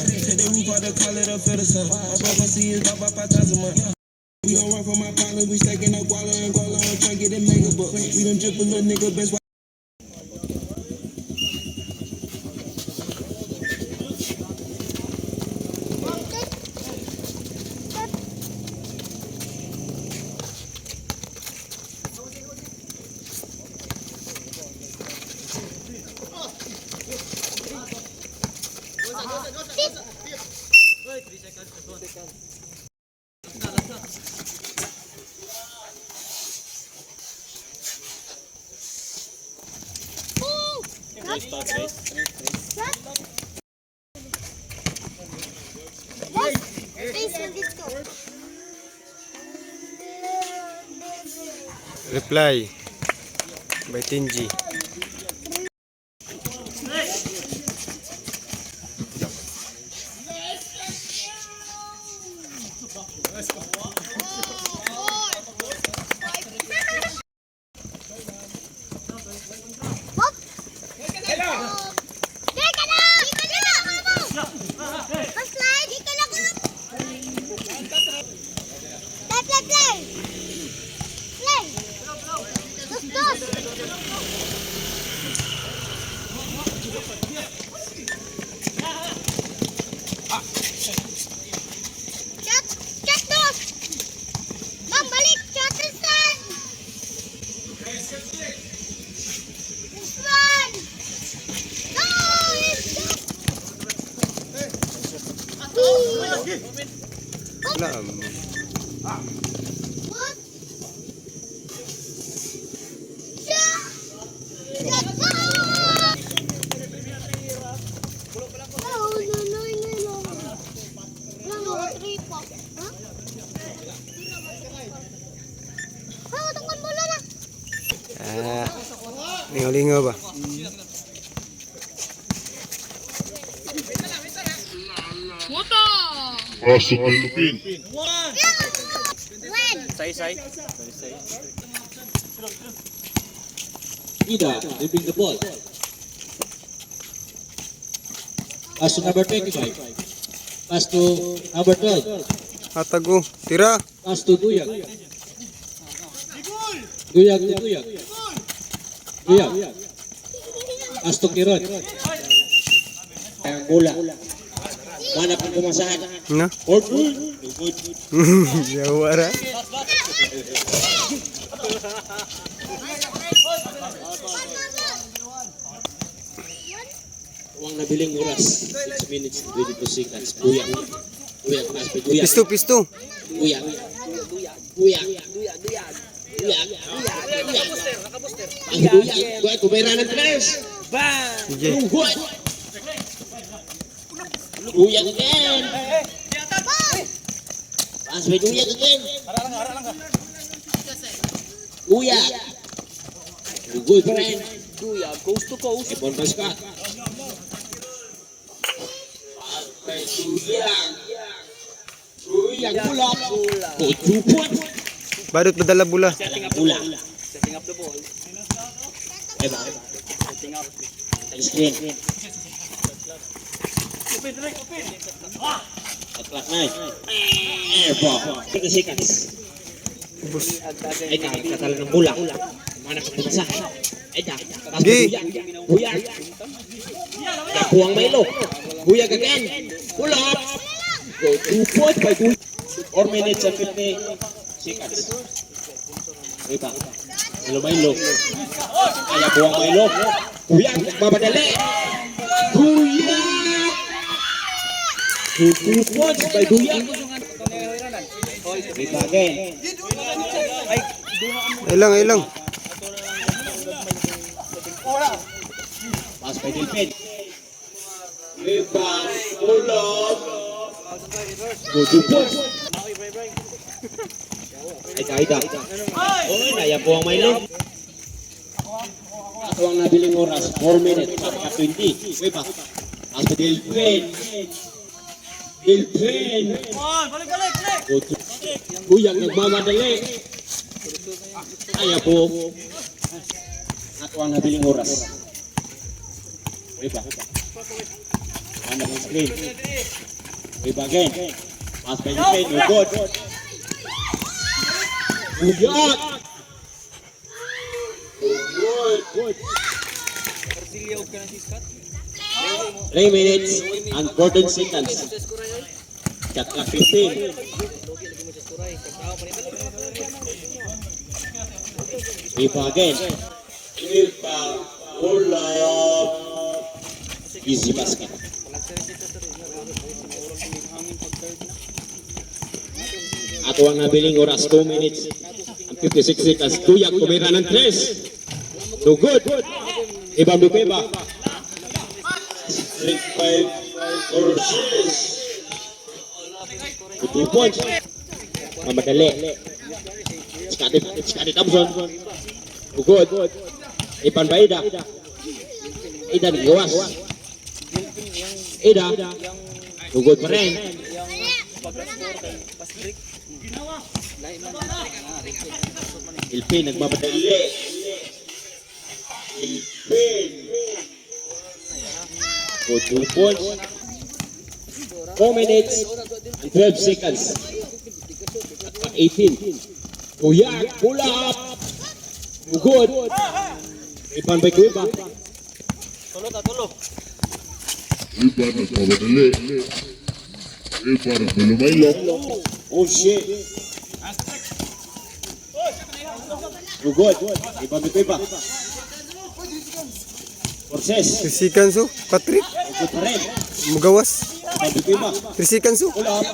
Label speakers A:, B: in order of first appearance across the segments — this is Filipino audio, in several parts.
A: Take the roof out the call it a filter sun. My brother see is about 5 times a month. We don't run from my partners, we stacking up guala and guala and trying to get them mega bucks. We done drip a little nigga best.
B: Reply by Tinji. Lingaw-lingaw ba?
C: Pasok Philippine.
B: Say.
D: Ida, they bring the ball. Pass to number 25. Pass to number 12.
B: Hatago, tira.
D: Pass to Duyag. Duyag to Duyag. Duyag. Pass to Kiron. Ang bola. Mana pang kumasahan.
B: Na?
D: Good.
B: Jawara.
D: Uang nabiling oras. 6 minutes and 22 seconds. Duyag. Duyag. Pass to Duyag.
B: Pisto.
D: Duyag. Duyag. Kumera ng tres.
B: Sige.
D: Duyag again. Pass by Duyag again. Duyag. Good friend.
E: Duyag, coast to coast.
D: Ipon pa Scott. Duyag pulap. Good 2 points.
B: Badut padala bola.
E: Setting up the ball.
D: Eba.
E: Setting up.
D: Screen.
E: Open.
D: Clock 9. Eba. 30 seconds. Ay, nakakatala ng bola. Mana pang kumasahan. Ay, pass by Duyag. Nakuha ang Milo. Duyag again. Pull up. Go 2 points by Duyag. 4 minutes and 50 seconds. Ito. Milo. Kaya buwang Milo. Duyag. Nagmamadali. Duyag. 2 points by Duyag. Ito again.
B: Ilang.
D: Pass by Delphin. Rebound. Pull up. Go 2 points. Ida. Oh, naya po ang Milo. Ako ang nabiling oras. 4 minutes. At 20. Wait pa. Pass by Delphin. Go 2. Duyag nagmamadali. Naya po. Ako ang nabiling oras. Wait pa. Anak ng screen. Iba again. Pass by Philippine. No good. Buyag! Good. 3 minutes and 14 seconds. Shot clock 15. Iba again. Iba. Pull up. Easy basket. Ato ang nabiling oras 2 minutes and 56 seconds. Tuyag kumira ng 3. No good. Ibang Dupeba. 3-5 or 6. 2 points. Mamadali. Scotty Thompson. No good. Ipan ba Ida? Ida nagawas. Ida. No good pa rin. Ilpin nagmamadali. Ilpin. For 2 points. 4 minutes and 12 seconds. At 18. Tuyag, pull up. Good. Ipan by Kuiba.
C: Iba nagmamadali. Iba nagmalumaylok.
D: Oh shit. Good. Ipan by Kuiba. Forces.
B: 3 seconds oh. Patrick.
D: Good pa rin.
B: Magawas.
D: Ipan by Kuiba.
B: 3 seconds oh.
D: Pull up.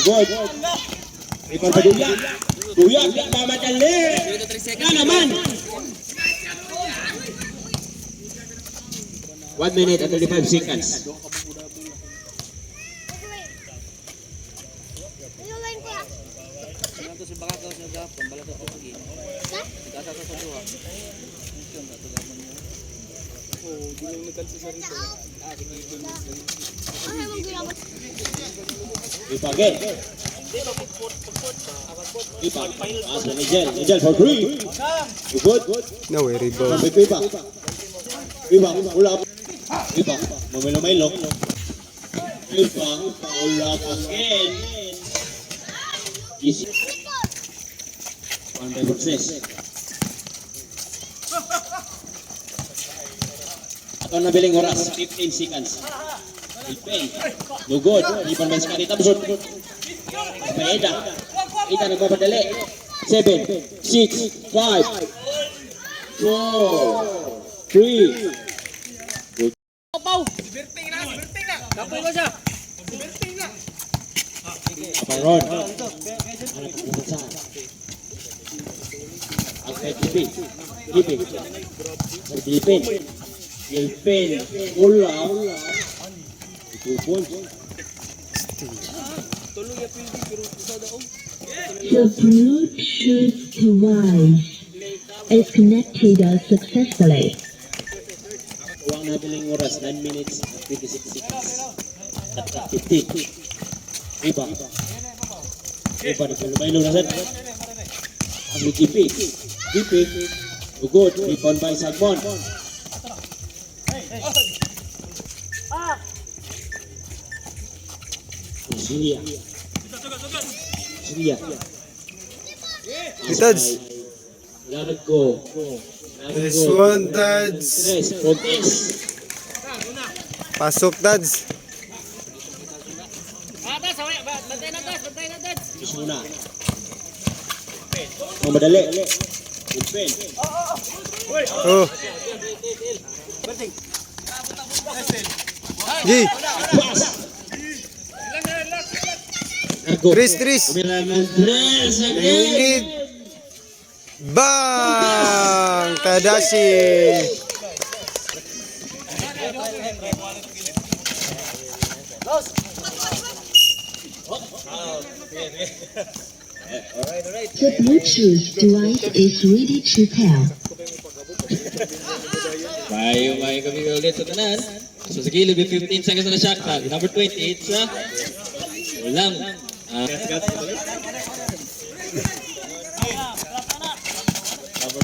D: Good. Ipan by Duyag. Duyag nagmamadali. Na naman. 1 minute and 35 seconds. Ipa again. Ipa. Asa Nigel. Nigel for 3. Good.
B: Now we rebound.
D: Ipa. Ipa. Ula. Ipa. Mamilo-milo. Ipa. Ula again. Easy. 1 by Forces. At ang nabiling oras, 15 seconds. Ilpen. No good. Ipan by Scotty Thompson. Pa Eda. Eda nagmamadali. 7, 6, 5, 4, 3. Aparon. Anak ng sa. Ang Philippine. Philippine. Ula. 2 points.
F: The Bluetooth device is connected successfully.
D: Huwag nabiling oras, 9 minutes and 26 seconds. At 50. Iba. Iba, nagpalumaylo na saan. Ang GP. Good. Rebound by Salmon. Syria.
B: Tads.
D: Let it go.
B: This one, Tads.
D: Progress.
B: Pasok, Tads.
D: Is muna. Mamadali. Ilpen.
B: Oh. G.
D: Pass. Ergo.
B: Tris.
D: Kumira ng Tres again.
B: Ingrid. Bang! Tadashi.
F: The Bluetooth device is ready to pair.
G: May kami ulit sa tanan. So sa gilid, may 15 seconds na shot clock. Number 20, it's ulang. Number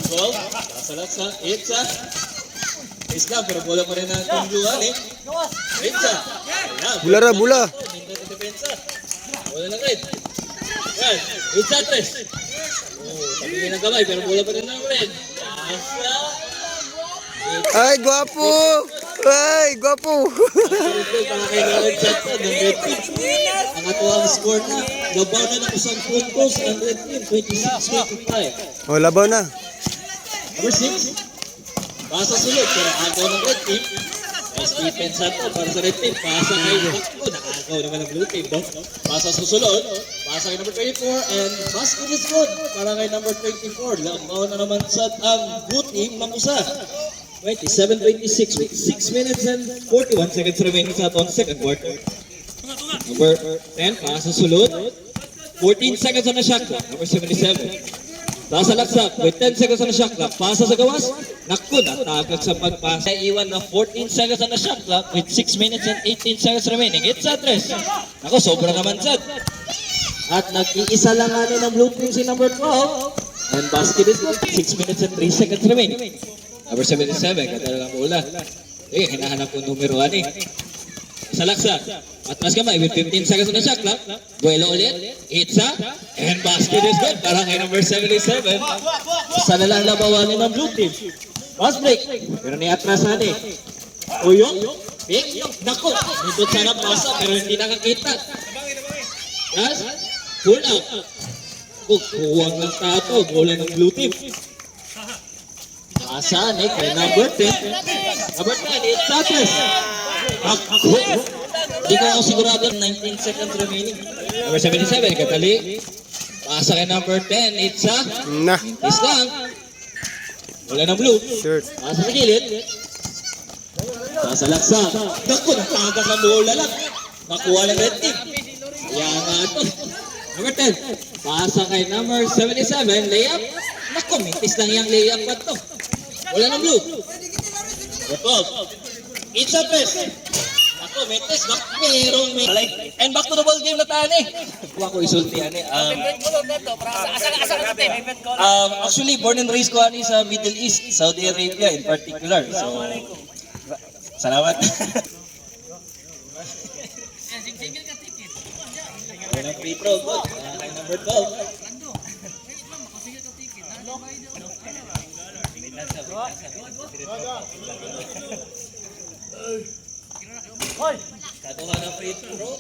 G: 12, nasa laksa, it's Miss lang, pero bola pa rin ang tungguan eh. Depensa. Ayan,
B: Bula ra, bula.
G: Minta ng depensa. Bola ng red. Yan, Depensa 3. Oh, tabingin ng kamay, pero bola pa rin ng red. Asa.
B: Ay, gwapo! Ay, gwapo!
G: Para kay Red Shot ng red team. Ang ato ang score na. Labaw na ng isang puntos ang red team. 26-25.
B: Oh, labaw na.
G: Number 6. Pasa sulod. Pero agaw ng red team. Nice defense to para sa red team. Pasa kay Bakko. Nakagaw naman ang blue team. No? Pasa susunod. Pasa kay number 24. And basket is good. Para kay number 24. Labaw na naman sa ang blue team. Mamusa. 27-26 with 6 minutes and 41 seconds remaining sa atong second quarter. Number 10, pasa sulod. 14 seconds on the shot clock. Number 77. Pasa laksak with 10 seconds on the shot clock. Pasa sa gawas. Naku, natagag sa pagpasa. Iwan na 14 seconds on the shot clock with 6 minutes and 18 seconds remaining. It's a tres. Naku, sobra naman sad. At nag-iisa lang ng blue team si number 12. And basket is good. 6 minutes and 3 seconds remaining. Number 77, katala lang bola. Eh, hinahanap ko numero 1 eh. Sa laksa. Atras kamay with 15 seconds on the shot clock. Buelo ulit. Itza. And basket is good. Para kay number 77. Sana lang labawanin ng blue team. Fast break. Pero ni-atrasan eh. Uyong. Pick. Naku. Nindot sana pasa pero hindi nakakita. Yes. Pull out. Kukuwang ng tato. Bola ng blue team. Asan eh, kay number 10. Number 10, it's Sanchez. Ako. Hindi ko ako sigurado 19 seconds remaining. Number 77, katali. Pasa kay number 10, it's
B: Na.
G: Mintis lang. Wala ng blue.
B: Shirt.
G: Pasa sa gilid. Pasa laksa. Naku, natagas ang bola lang. Nakuha ng red team. Kaya nga ito. Number 10, pasa kay number 77, layup. Naku, mintis lang yung layup pa ito. Wala ng blue. Report. It's a press. Ako, metes. Merong may...
E: And back to the ball game na tayo eh.
G: Kuha ko isulti, ani.
E: Actually, born and raised ko ani sa Middle East, Saudi Arabia in particular. So, salamat.
G: Walang free throw. Good. Kay number 12. Katuha ng free throw.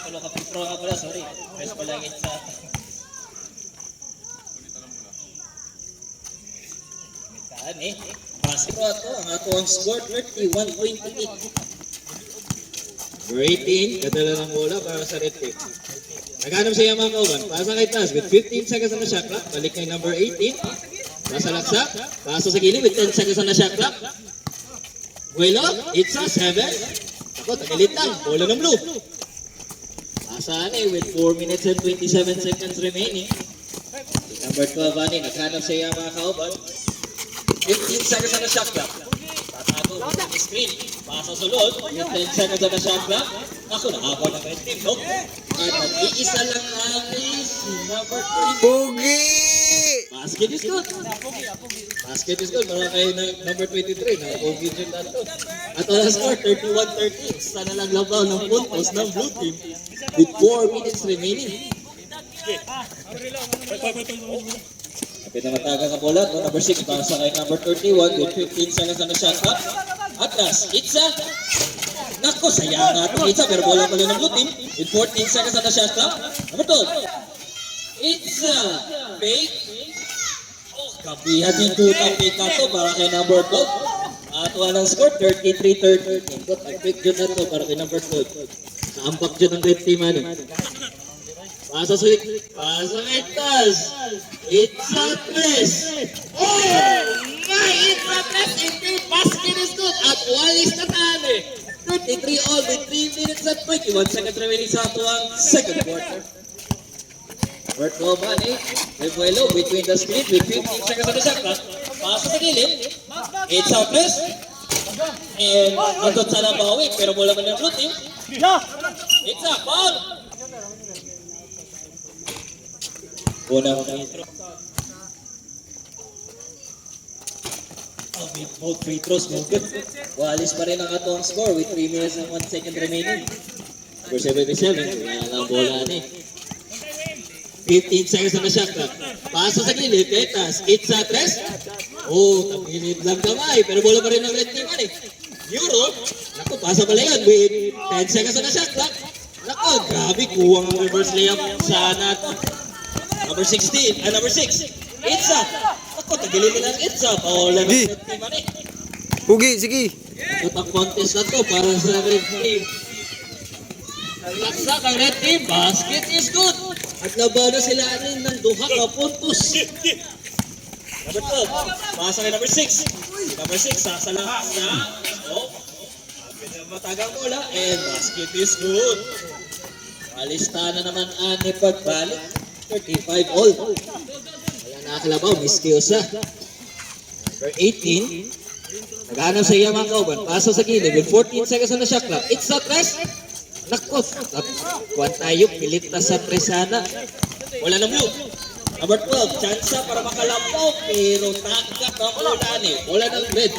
G: Tulo ka free throw nga pala, sorry. Press ko lang sa... Mitaan eh. Basket ko ato. Ang ato ang score 31-28. Number 18, katala ng bola para sa red team. Naghanap siya mga kauban. Pasa kay Taz with 15 seconds on the shot clock. Balik kay number 18. Pasa laksa. Pasa sa gilid with 10 seconds on the shot clock. Buelo, it's a 7. Ako, tagilit lang. Bola ng blue. Pasa ani with 4 minutes and 27 seconds remaining. Number 12 ani, naghanap siya mga kauban. 15 seconds on the shot clock. Tatago with the screen. Pasa sulod. With 10 seconds on the shot clock. Ako, nakabaw ng red team, no? At nag-iisa lang natin si number 3.
B: Pugi!
G: Basket is good. Basket is good. Para kay number 23. Nakapogi din nato. At ang score, 31-13. Sana lang labaw ng puntos ng blue team with 4 minutes remaining. Kapit na mataga ka bola. Number 6, pasa kay number 31 with 15 seconds on the shot clock. Atras, Itza. Nako, sayang nga ito. Itza, pero bola pala ng blue team with 14 seconds on the shot clock. Number 12. Itza. Fake. Oh, kapihan din tutang fake na ito para kay number 12. At walang score, 33-13. Good, nag-fake dyan na ito para kay number 12. Kaampak dyan ang red team, ano. Pasa sulit. Pasa metas. Itza press. Oh! My Itza press. Indeed, basket is good. At walis na tali. 33 all with 3 minutes at 21 seconds remaining sa atuang second quarter. Work go man eh. May buelo between the screen with 15 seconds on the shot clock. Pasa sa gilid. Itza press. And nandun sa nabawi. Pero bola man ng blue team. Itza, ball! Unang free throw. Both free throws, no good. Walis pa rin ang atong score with 3 minutes and 1 second remaining. Number 77, kaya lang bola ni. 15 seconds na shot clock. Pasa sa gilid, Ketas. It's a tres. Oh, tagilid lang kamay. Pero bola pa rin ng red team, ani. Euro. Naku, pasa pala yan with 10 seconds na shot clock. Naku, grabe, kuwang ang reverse layup sa natin. Number 16, number 6. It's a. Naku, tagilid nila ang it's a. Bola ng
B: Di.
G: red team, ani.
B: Pugi, sige.
G: Ito ang contest na to para sa red team. Laksak ang red team. Basket is good. At labada sila anin ng duha ka puntos. Number 12. Pasa kay number 6. Number 6. Sasala na. Oh. Matagang bola. And basket is good. Alista na naman ani pagbalik. 35 all. Kaya nakakalabaw. Miskiosa. Number 18. Naghanap sa iya mga kauban. Pasa sa gilid with 14 seconds on the shot clock. It's a press. Nako, kuwan tayo, pilit na sa presana. Wala na blue. Number 12, chance para makalampaw, pero nakakak na bola ni. Wala ng red.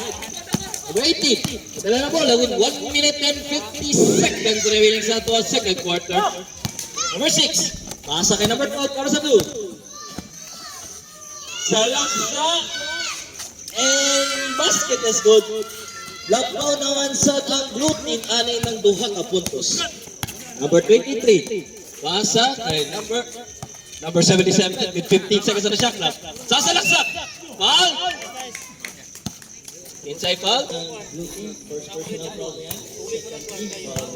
G: Number 18, dala na bola with 1 minute and 50 seconds remaining sa ato second quarter. Number 6, pasa kay number 12 para sa blue. Salaksa and basket is good. Labaw naman sa ang blue team, anay ng duha ka puntos. Number 23, pasa kay number 77 with 15 seconds on the shot clock. Sasalaksak! Foul! Inside foul. Blue team, first personal foul yan. Second team, foul.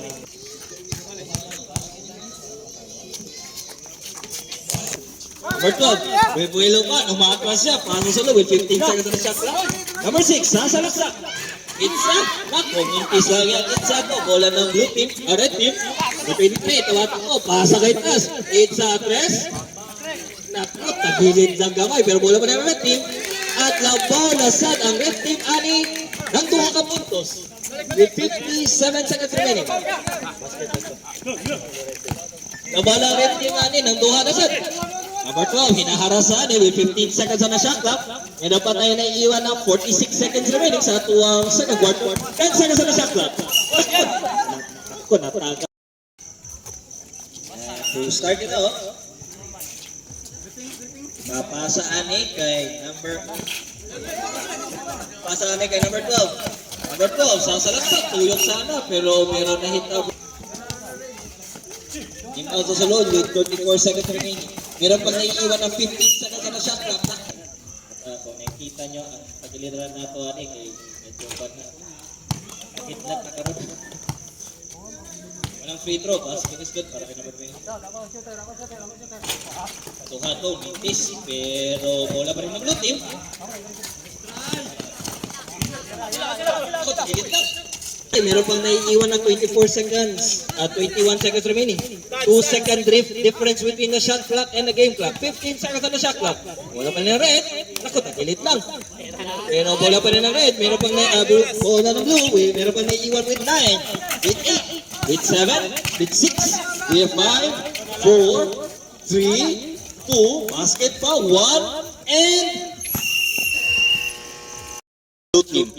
G: Number 12, Bebuelo pa, umakwas siya. Pasa sa with 15 seconds on the shot clock. Number 6, sasalaksak. Itza, nako, mintis lang yan. Itza to, bola ng blue team, red team. With 23, tawatan ko, pasa kay Tas. Itza, tres. Nako, tagilid lang gamay, pero bola pa ng red team. At labaw na sad ang red team, ani, ng duha ka puntos. With 57 seconds remaining. Labaw na red team, ani, ng duha na sad. Number 12, hinaharasan with 15 seconds on the shot clock. And dapat tayo na iiwan ng 46 seconds remaining sa tuwang second quarter. 10 seconds on the shot clock. Ako, nataga. To start ito, papasa ani kay number 12. Number 12, sasalaksak, tuyok sana, pero meron na hit up. Inbound sa salon with 34 seconds remaining. Meron pang naiiwan ng 15 seconds na shot clock. Kung nakikita nyo, ang pagiliran na ito, medyo bad na. Nakitlat na karoon. Walang free throw, basket is good para kay number 20. Tuha to, mintis, pero bola pa rin ng blue team. Ako, tagilit lang. Meron pang naiiwan ng 24 seconds, 21 seconds remaining. 2 second drift difference between the shot clock and the game clock. 15 seconds on the shot clock. Bola pa rin ng red. Naku, tagilit lang. Pero bola pa rin ng red. Meron pang bola ng blue. Meron pang naiiwan with 9, with 8, with 7, with 6, with 5, 4, 3, 2, basket pa, 1, and blue team.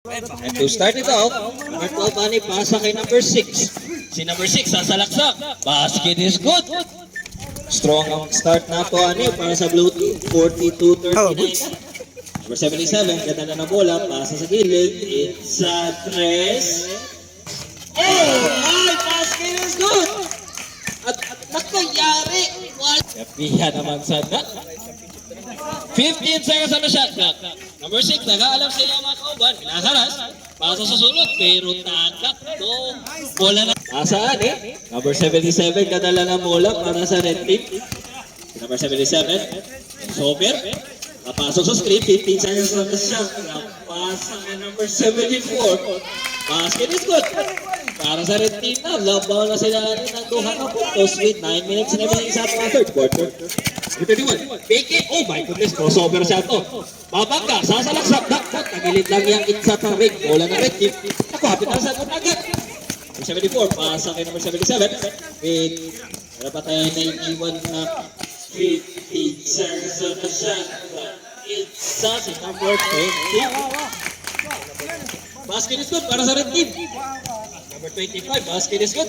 G: And to start it off, number 12 ani pasa kay number 6. Si number 6 sasalaksak. Basket is good. Strong ang start na to ani para sa blue team. 42-39. Number 77, ganda na ng bola. Pasa sa gilid. It's a tres. Oh! My basket is good! At nakayari. Kapiya naman sa 15 seconds on the shot clock. Number 6, nag-aalam sa iyo mga kauban. Hinaharas. Pasa sa sulot. Pero tagak to. Bola na. Asaan eh? Number 77, kadala na bola para sa red team. Number 77, Sober. Papasok sa screen. 15 seconds on the shot clock. Pasa ka number 74. Basket is good. Para sa red team na, labaw na sila rin ng duha ka puntos with 9 minutes na remaining sa third quarter. 31, Beke, oh my goodness, crossover siya ito. Babangga, sasalaksak, daktak, tagilid lang yung itsa tarik. Bola na red team. Ako, hapit na sa agad. Number 74, pasa kay number 77. Wait, wala pa tayo na iiwan na 15 seconds on the shot clock. It's sa number 20. Basket is good para sa red team. Number 25, basket is good.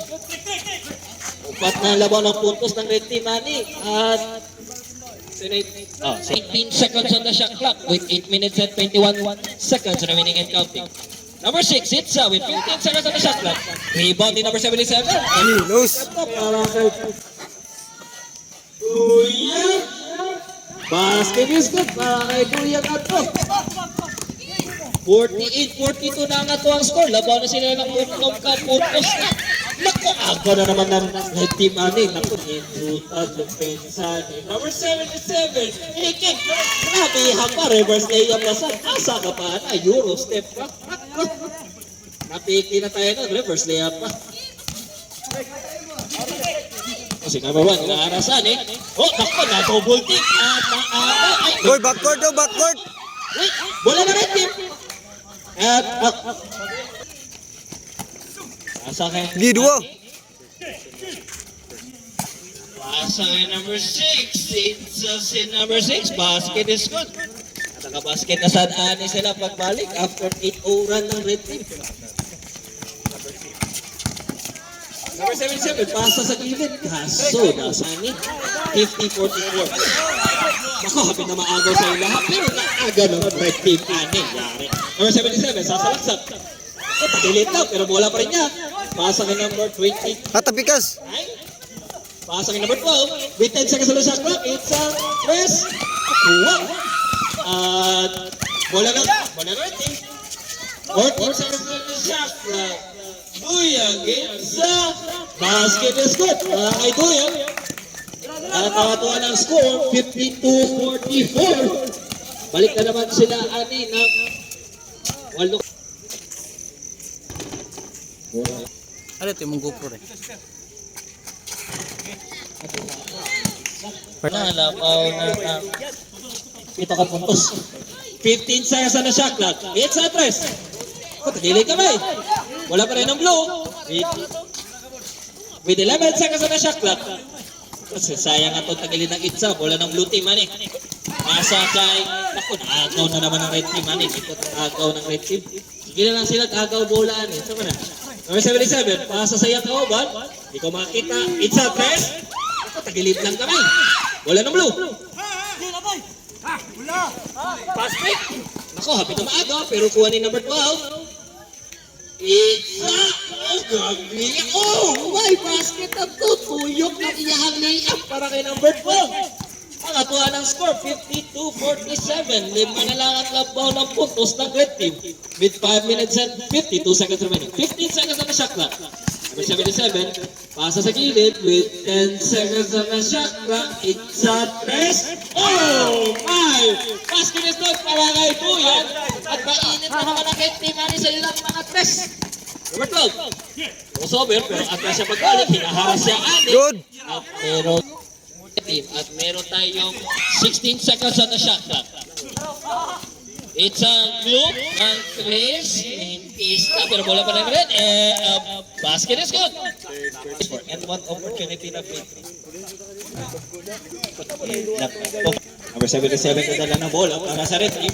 G: Upat na laban ng puntos ng red team, Manny. At
D: 18 seconds on the shot clock with 8 minutes and 21 seconds remaining and counting. Number 6, Itza with 15 seconds on the shot clock. Rebound in number 77.
B: Lose.
G: para kay Kuya. Basket is good para kay Kuya Kato.
D: 48-42 na ang ato ang score. Labaw na sila ng puntos na.
G: Naku, ako na naman ng red team ani. Naku, hindutan ng pensa ni number 77. Iking, grabe hapa, reverse layup na sa asa ka pa na, Euro step pa. Napiki na tayo nun, reverse layup pa. Kasi number 1, inaarasan eh. Oh, naku, na-double team. At na-aga. Ay,
B: Boy, backcourt daw, backcourt.
G: wait, bola na red team. At, asa kay
B: G2.
D: Pasa kay number 6. Itza si number 6. Basket is good. At nakabasket na sa ani sila pagbalik after 8-0 run ng red team.
G: number 77, pasa sa gilid. Kaso, nasani. 50-44. Ako, hapit na maagaw sa ilaha. Pero naaga ng red team. Ani, yari. Number 77, sasalaksat. Ako, tagilit lang, pero bola pa rin niya. Pasa kay number 20.
B: Hatapikas.
G: Pasa kay number 12. With 10 seconds on the shot clock. It's a press. Kuha. At bola na red team. 14 seconds on the shot clock. Duyang gets sa basket is good. Kay Duyang. Nakakatuwa ng score, 52-44. Balik na naman sila ani ng 8.
B: Ano ito yung GoPro rin?
D: Nalabaw na
G: Ito ka puntos. 15 seconds on the shot clock. It's a press. Tagilid kamay. Wala pa rin ang blue. With 11 seconds on the shot clock. Kasi sayang nga itong tagilid ng Itza. Bola ng blue team, Manny. Pasa kay... Naku, naagaw na naman ng red team, Manny. Ito agaw ng red team. Sige na lang sila, agaw bola, Manny. Sama na. Number 77, pasa sa Yataoban. Hindi ko makita. Itza, press. Naku, tagilid lang kamay. Bola ng blue. Pass break. Naku, hapit na maagaw. Pero kuha ni number 12. Itza! Oh, grabe! Oh, my basket na to! Tuyok ng iyahang layup para kay number 12. Ang atuwa ng score, 52-47. Lima na lang at labaw ng puntos ng red team. With 5 minutes and 52 seconds remaining. 15 seconds on the shot clock. Number 77, pasa sa gilid with 10 seconds on the shot clock. It's a press. Oh, my! Basket is good para kay Duyan. At mainit na naman ang red team sa ilang mga press. Number 12. Crossover, pero at siya pagbalik, hinaharas siya ani.
B: Good.
D: At meron team at meron tayong 16 seconds on the shot clock. It's a blue ng Chris. Pista, pero bola pa ng red. Basket is good. And one opportunity na fit.
G: Number 77 na dala ng bola para sa red team.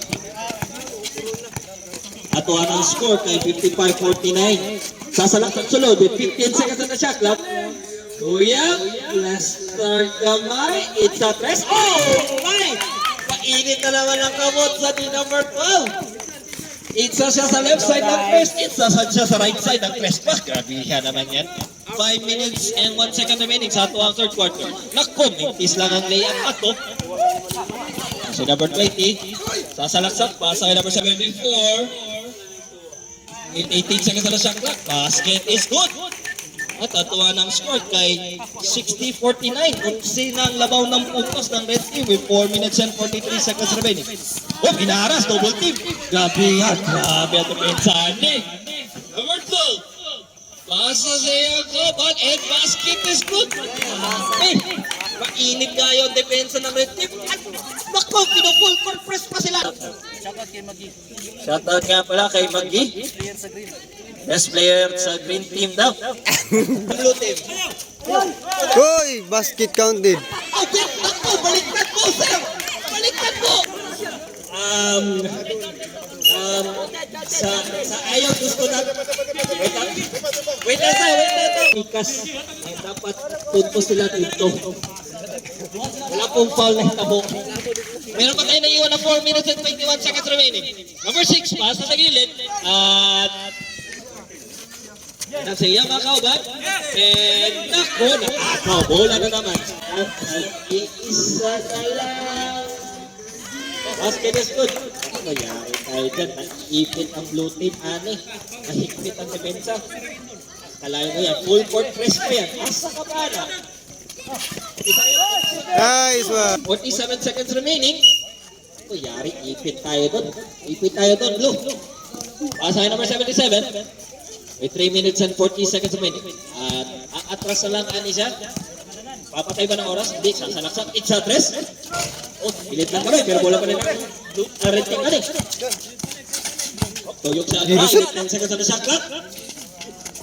G: Atuan ang score kay 55-49. Sasalak at sulod with 15 seconds on the shot clock. Duyang, last start kamay. It's a press. Oh, my! Painit na naman ang kamot sa team number 12. Itza siya sa left side ng press. Itza siya sa right side ng press pa. Grabe siya naman yan.
D: 5 minutes and 1 second remaining sa ato ang third quarter. Naku, mintis lang ang layup ato.
G: So number 20, sasalaksak, pasa kay number 74.
D: In 18 seconds na shot clock. Basket is good. At atuwa ng score kay 60-49. Kung sinang labaw ng puntos ng red team with 4 minutes and 43 seconds remaining. Oh, hinaharas, double team. Grabe yan. Grabe ang depensahan eh. Number 2. Pasa sa Jacoban and basket is good. Eh, mainit nga yung depensa ng red team. At naku, pinu-full court press pa sila. Shoutout nga pala kay Maggie. Best player sa green team daw. Blue team.
B: Hoy, basket counted.
G: Naku,
D: sir! Baliktad mo! Sa ayaw gusto na... Wait na sa. Ikas. Ay, dapat punto sila dito. Wala pong foul na hitabo. Meron pa tayo na iwan na 4 minutes and 21 seconds remaining. Number 6, pass na sa gilid. At... Nasa Yamakaw ba? And nako, nakakaw. Bola na naman. At isa na lang. Basket is good. Ano nangyari tayo dyan? Naipit ang blue team, ani. Mahigpit ang depensa. Kalayo mo yan. Full court press mo yan. Asa ka ba na?
B: Nice one.
D: 47 seconds remaining. Ito, yari. Ipit tayo doon. Ipit tayo doon, blue. Pasahin number 77. May 3 minutes and 40 seconds remaining. At atras na lang, ani siya. Papatay ba ng oras? Hindi, sasalaksak. It's a tres. Oh, pilit lang kami, pero bola pa rin rating ka rin. Tuyok sa atras. 10 seconds on the shot clock.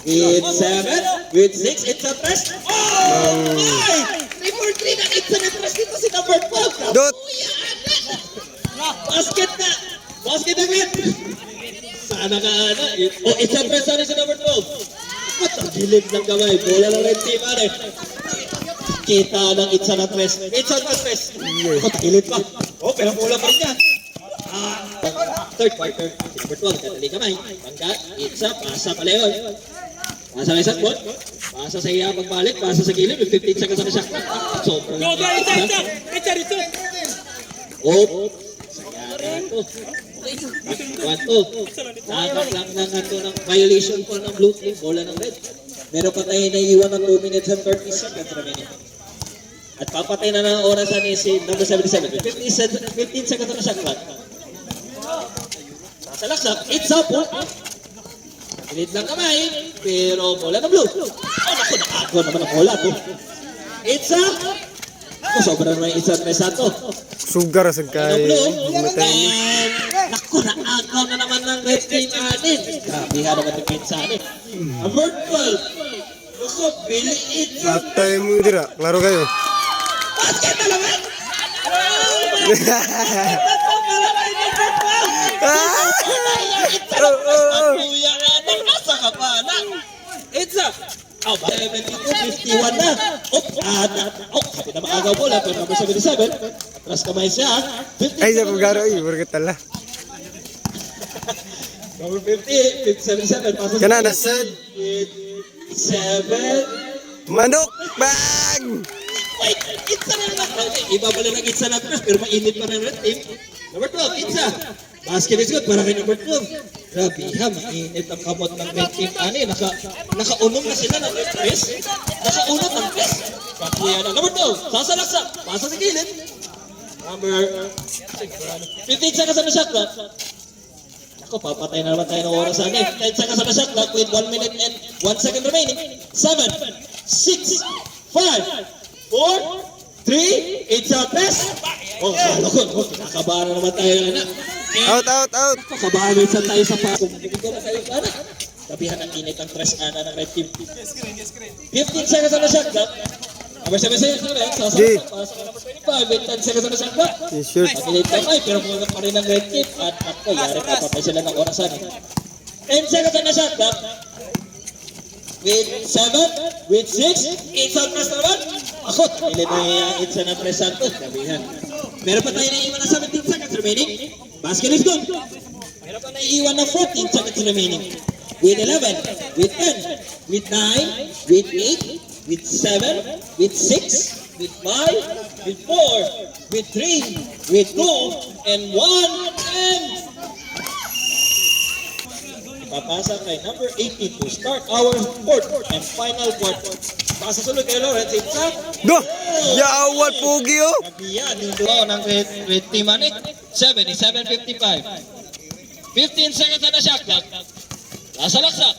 D: With 7, with 6, it's a tres. Oh! My! 3-4-3 na it's a tres dito si number 12.
B: Dot.
D: Basket na! Basket na win! Sana ka ana. Oh, it's a tres na si number 12. At ang gilid ng kamay. Bola lang rin team, ano. Kita ng itsa na tres. Itsa na tres. Ako, takilid pa. Oh, pero bola pa rin niya. Third quarter. Number 12, katali kamay. Pangkat, itsa, pasa pa Leon. Pasa may sakbot. Pasa sa iya pagbalik. Pasa sa gilid. 15 seconds na siya. So, itsa. Oh, sayara ito. Wato. Nakak lang ng ito ng violation po ng blue team. Bola ng red. Meron pa tayo naiiwan ng 2 minutes and 30 seconds remaining. At papatay na ng orasan ni si number 77. 15 seconds na siya clock. Sasalaksak. It's up. Pilit lang kamay. Pero bola ng blue. Oh, naku, nakagawa naman ang bola. It's up. Ako, sobrang naman yung it's up na sato.
B: Sugar sa kay.
D: Naku, naagaw na naman ng red team natin. Grabihan naman yung pinsa natin. Number 12. Gusto, Billy it's up.
B: Patay mo dira. Klaro kayo.
D: Basket na naman! Kuya nga na, nasa ka pa na. It's up! Oh, 72-51 na. Sabi na maagaw bola, pero number 77. Atras kamay siya.
B: Ay, sa pagkaro eh. Burgat tala.
D: Number 50, 77.
B: Kana na sad.
D: 7.
B: Manok! Bang!
D: Wait, itsa na naman. Iba pala ng itsa na tres, pero mainit pa ng red team. Number 12, itsa. Basket is good para kay number 12. Grabe ha, mainit ang kamot ng red team. Nakaunom na sila ng press. Nakaunot ng press. Kapuya na. Number 12, sasalaksak. Pasa sa gilid. Number 15 seconds on the shot clock. Ako, papatay na naman tayo ng oras sa 10 seconds on the shot clock with 1 minute and 1 second remaining. 7, 6, 5, 4, 3, it's a press. Oh, kala ko, kinakabahan na naman tayo na.
B: Out, out, out.
D: Kabahan minsan tayo sa pa. Kung bigyan na tayo ka na. Sabihan ng init ang press ana ng red team. 15 seconds on the shot clock. Number 7 seconds na rin. Sasapak. Pasok ka number 25 with 10 seconds on the shot clock.
B: T-shirt.
D: Pagilid kamay, pero muna pa rin ang red team. At ako, yari ka, papay sila ng orasan. 10 seconds on the shot clock. With 7, with 6, 8 sa press naman. Ako, pili na yung 8 sa na-press santo. Sabihan. Meron pa tayo naiiwan na 17 seconds remaining. Basket is good. Meron pa naiiwan na 14 seconds remaining. With 11, with 10, with 9, with 8, with 7, with 6, with 5, with 4, with 3, with 2, and 1, and... Papasa kay number 18 to start our fourth and final quarter. Pasa sulod kay Lawrence. It's up.
B: Go! Yawat pogi oh!
D: Kabiyan yung duo ng red team ani. 77-55. 15 seconds on the shot clock. Nasalaksak.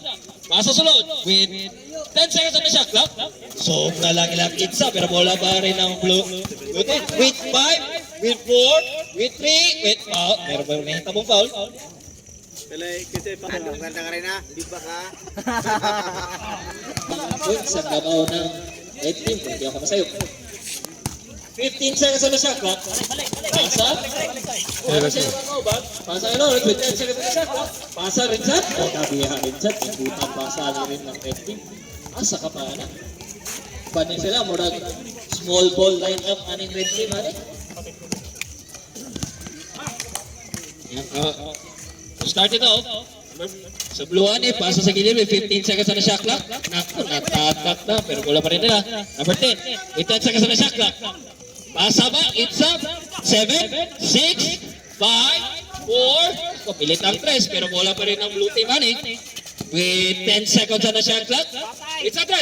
D: Pasa sulod with 10 seconds on the shot clock. So na lang ilang itsa pero bola pa rin ng blue. With 5, with 4, with 3, with foul. Meron pa rin hitabong foul.
B: Kasi patulong ganda ka rin ha, di ba ka?
D: Sa kabaw ng red team, hindi ako masayo.
G: 15 seconds on the shot clock. Pasa. Wala siya makauban. Pasa ka Lawrence with 10 seconds on the shot clock. Pasa Rinzat. O kabiha Rinzat. Ibutang pasa rin ng red team. Asa ka pa na. Panin sila. Murag small ball lineup aning red team. Yan. Start it off. Sa blue ani, pasa sa gilid with 15 seconds on the shot clock. Naku, natatak na. Pero wala pa rin nila. Number 10. With 10 seconds on the shot clock. Pasa ba? It's up. 7, 6, 5, 4. Kapilit ang 3, pero bola pa rin ang blue team, ani. With 10 seconds on the shot clock. It's a 3.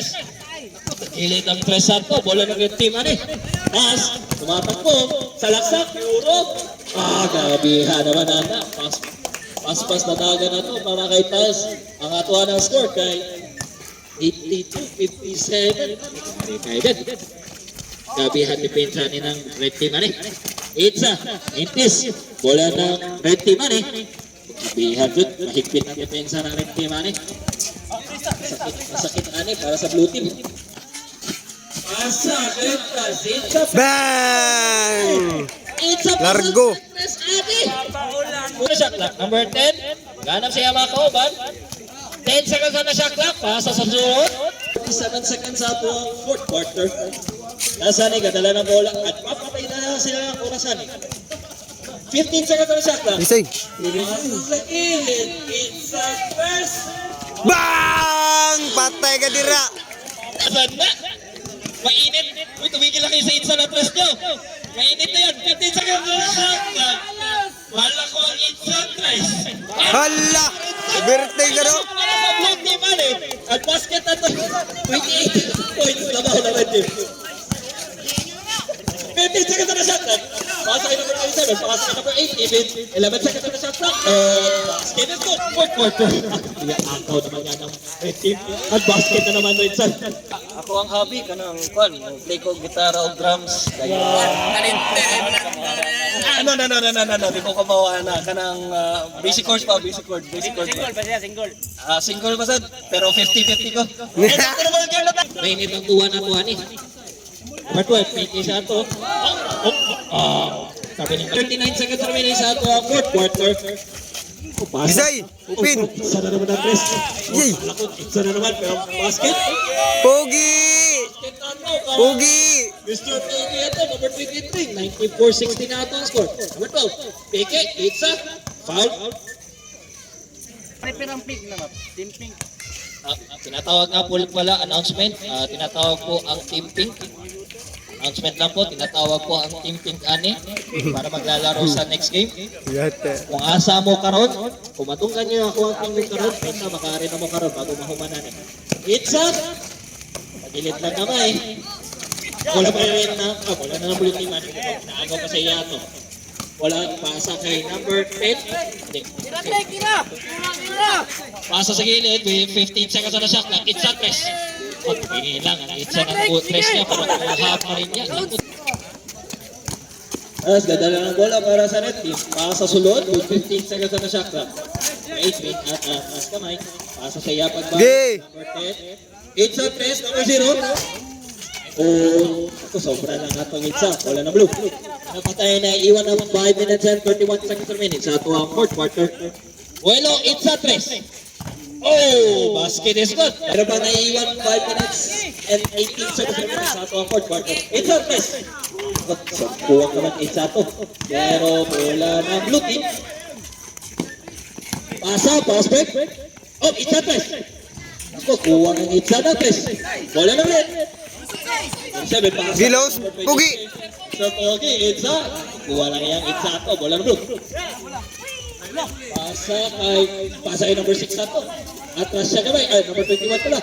G: Kapilit ang 3 sa to. Bola ng red team, ani. Pas, tumatakbo. Salaksak, Euro. Gabihan naman na. Pas na daga na to para kay Tas. Ang atuan ng score kay 82-57. Gabihan ni Pinsan ng red team ani. Itza, Intis, bola ng red team ani. Gabihan dun, mahigpit ang depensa ng red team ani. Masakit ani para sa blue team. Masakit kasi sa
H: Bang!
G: Itza,
H: Largo.
G: Muna shot clock, number 10. Ganap siya makauban. 10 seconds on the shot clock. Pasa sa sunod. 7 seconds sa ang fourth quarter. Nasa ni kadala ng bola at papatay na sila ng orasan. 15 seconds on the shot clock.
H: Isay.
G: Sa gilid. It's a first.
H: Bang! Patay ka dira.
G: Asan na? Mainit. Uy, tumigil lang kayo sa itsa na tres nyo. Mainit na yan. 15 seconds on the shot clock. Wala ko ang itsa tres.
H: Hala! Birthday ka no?
G: Para sa blue team, at basket na to. 28 points na ba na red team. 15 seconds on the shot clock. Pasa kay number 27, pasa kay number 8, even 11 seconds on the shot clock. Basket is good. Fourth quarter. Ako naman yan ang red team. At basket na naman red side.
E: Ako ang hobby kanang play ko gitara o drums. Kaya no, di ko kamawa na kanang basic chords pa, basic chord. Single pa siya, single. Single pa sad, pero 50-50 ko.
G: Mainit ang tuwa na tuwa ni. Number 12, may isa ito. Sabi niya, 39 seconds remaining sa ito ang fourth quarter.
H: Isay! Upin!
G: Isa na naman ang press.
H: Yay!
G: Isa na naman, pero basket.
H: Pogi! Pogi!
G: Mr. Pogi ito, number 23. 94-60 na ito ang score. Number 12, Peke, Itza, foul.
E: Tinatawag nga po pala announcement. Tinatawag po ang Team Pink. Announcement lang po, tinatawag po ang Team Pink ani para maglalaro sa next game.
H: Yate.
G: Kung asa mo karon, kung matunggan niyo ako ang Team Pink karon, basta makari na mo karon bago mahumanan. Itza, pagilid lang naman Wala pa rin na, wala na blue team ani. Naagaw pa sa iya to. Wala pasa kay number 10. Pasa sa gilid with 15 seconds on the shot clock. It's a press. Okay lang, it's a press niya pero half pa rin niya. As dadala ng bola para sa red team. Pasa sulod with 15 seconds on the shot clock. Wait at as kamay. Pasa sa iya pagbalik. Number 10. It's a press, number 0. Oh, ako sobra lang atong itsa. Wala na blue. Napatay na iwan naman 5 minutes and 31 seconds per minute sa ito ang fourth quarter. Bueno, itsa 3. Oh, basket is good. Pero pa naiiwan 5 minutes and 18 seconds per minute sa ito ang fourth quarter. Itsa 3. So, kuwag naman itsa to. Pero wala na blue team. Pasa, pass break. Oh, itsa 3. Ako, kuwag ang itsa na 3. Wala na rin.
H: Gilos, Pogi!
G: So, Pogi, Itza. Kuha lang yung Itza to. Bola na blue. Pasa kay number 6 na to. Atras siya kamay. Number 21 pala.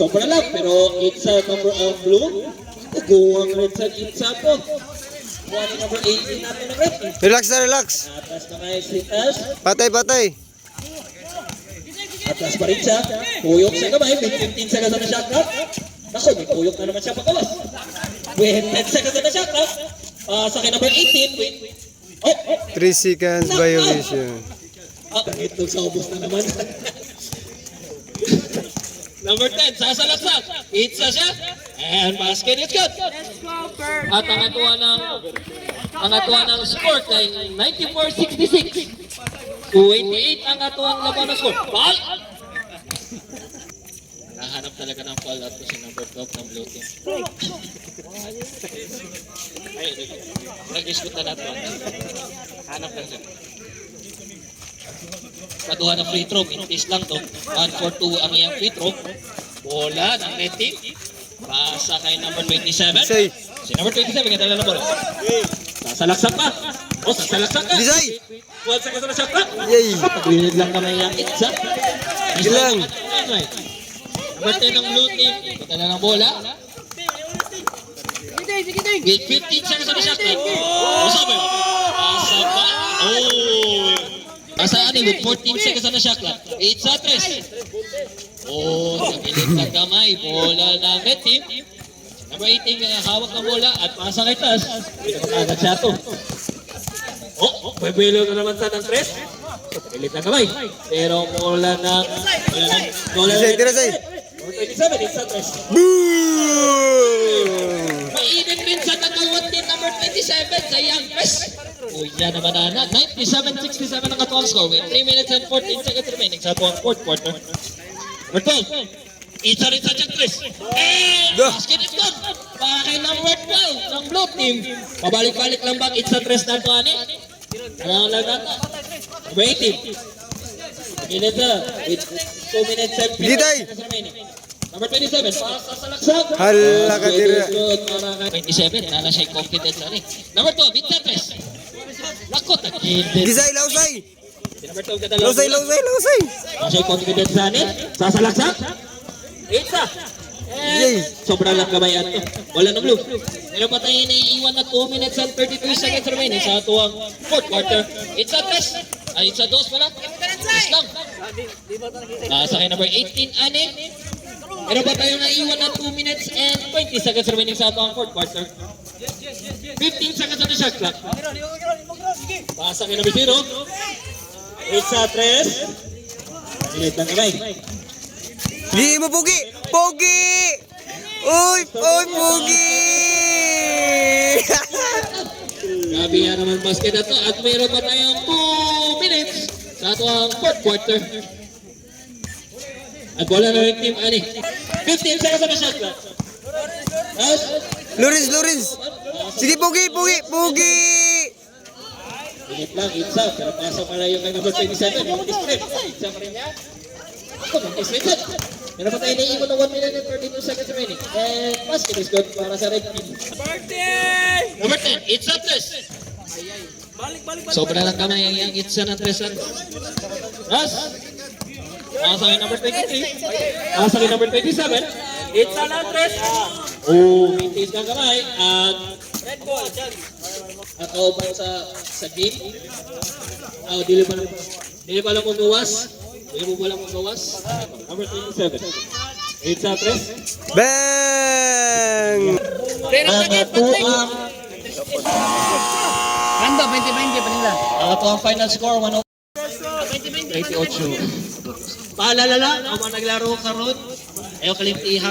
G: Sobra lang. Pero Itza number blue. Kuha ang red sa Itza to. Kuha ni number 18 natin ng red.
H: Relax na relax.
G: Atras na kayo si Tas.
H: Patay patay.
G: Atras pa rin siya. Kuyok siya kamay. 15 seconds na shot clock. Ako, may kuyok na naman siya pagkawas. With 10 seconds na shot clock. Sa akin number 18. Oh,
H: 3 seconds violation.
G: Ito sa ubos na naman. Number 10, sasalaksak. Itza siya. And basket is good. At ang atuwa ng score kay 94-66. 28 ang atuang laban ng score. Ball! Nahanap talaga ng foul at si number 12 ng blue team. Ay, nag-iskutan na ito. Hanap lang siya. Kaduha na free throw, mintis lang to. 1-4-2 ang iyang free throw. Bola ng red team. Pasa kay number 27.
H: Say.
G: Si number 27, ganda lang na bola. Sasalaksak pa. O, sasalaksak ka.
H: Bisay.
G: 12 seconds na shot pa.
H: Yay.
G: Paglinid lang kamay ang itza.
H: Ilang.
G: Number 10 ng blue team. Ganda na ng bola. With 15 seconds na shot clock. Usabi. Pasa pa. Oh. Pasa ani with 14 seconds na shot clock. Itza 3. Oh, nabilit ng kamay. Bola ng red team. Number 18, hawak ng bola at pasa kay Tas. Agad siya to. May bilo na naman sa ng 3. Nabilit ng kamay. Pero bola ng...
H: Say, tira say.
G: Number 27, it's a 3.
H: Boom!
G: Mainit rin sa nagawat din number 27 sa Young Press. Kuya naman na 97-67 ang katuwang score with 3 minutes and 14 seconds remaining sa tuwang fourth quarter. Number 12, isa rin sa Jack Chris. Basket is good. Para kay number 12 ng blue team. Pabalik-balik lang bang it's a 3 na ito, ani? Ano lang natin? Number 18. Minutes na. With 2 minutes and 15 seconds remaining. Number 27, pasa sa laksak.
H: Hala ka tira.
G: 27, nala siya confidence ani. Number 12, it's a 3. Lakot, nag-hidden.
H: Gisay, lausay.
G: Number 12, kadalaw.
H: Lausay, lausay, lausay.
G: Nasa confidence ani. Sasalaksak. Itza.
H: Yay.
G: Sobra lang kabayan to. Wala na blue. Pero pa tayo naiiwan na 2 minutes and 32 seconds remaining sa atuang fourth quarter. It's a test. Ay, it's a dos pala. Test lang. Sa kay number 18, ani. Pero pa tayo naiiwan na 2 minutes and 20 seconds remaining sa atuang fourth quarter. 15 seconds on the shot clock. Pasa kay number 0. It's a 3. Minute lang kamay.
H: Di mo Pugi! Pugi! Uy! Uy, Pugi!
G: Grabe yan naman basket na to at mayroon pa tayong 2 minutes sa ito ang fourth quarter. At bola na rin team ani. 15 seconds na shot clock.
H: Lawrence, Lawrence! Sige, Pugi! Pugi! Pugi!
G: Minute lang, itsa. Pero pasa pala yung kay number 27. Yung distrip. Itsa pa rin niya. Ako, mag-distrip. Pero pa tayo naiiwan ng 1 minute and 32 seconds remaining. And basket is good para sa red team. Number 10, it's a 3. Sobra lang kamay ang itsa ng 3. Ras. Pasa kay number 23. Pasa kay number 27. Itsa ng 3. Oh, mintis ng kamay. At red ball, dyan. At open sa game. Oh, dili pa lang magawas. Dili mo pa lang magawas. Number 27. It's a 3.
H: Bang!
G: Ang atuang
B: Rando, 20-20 pa nila.
G: ang atuang final score 1-28. Paalala lang, ang mga naglaro karon, ayaw kalimtihan.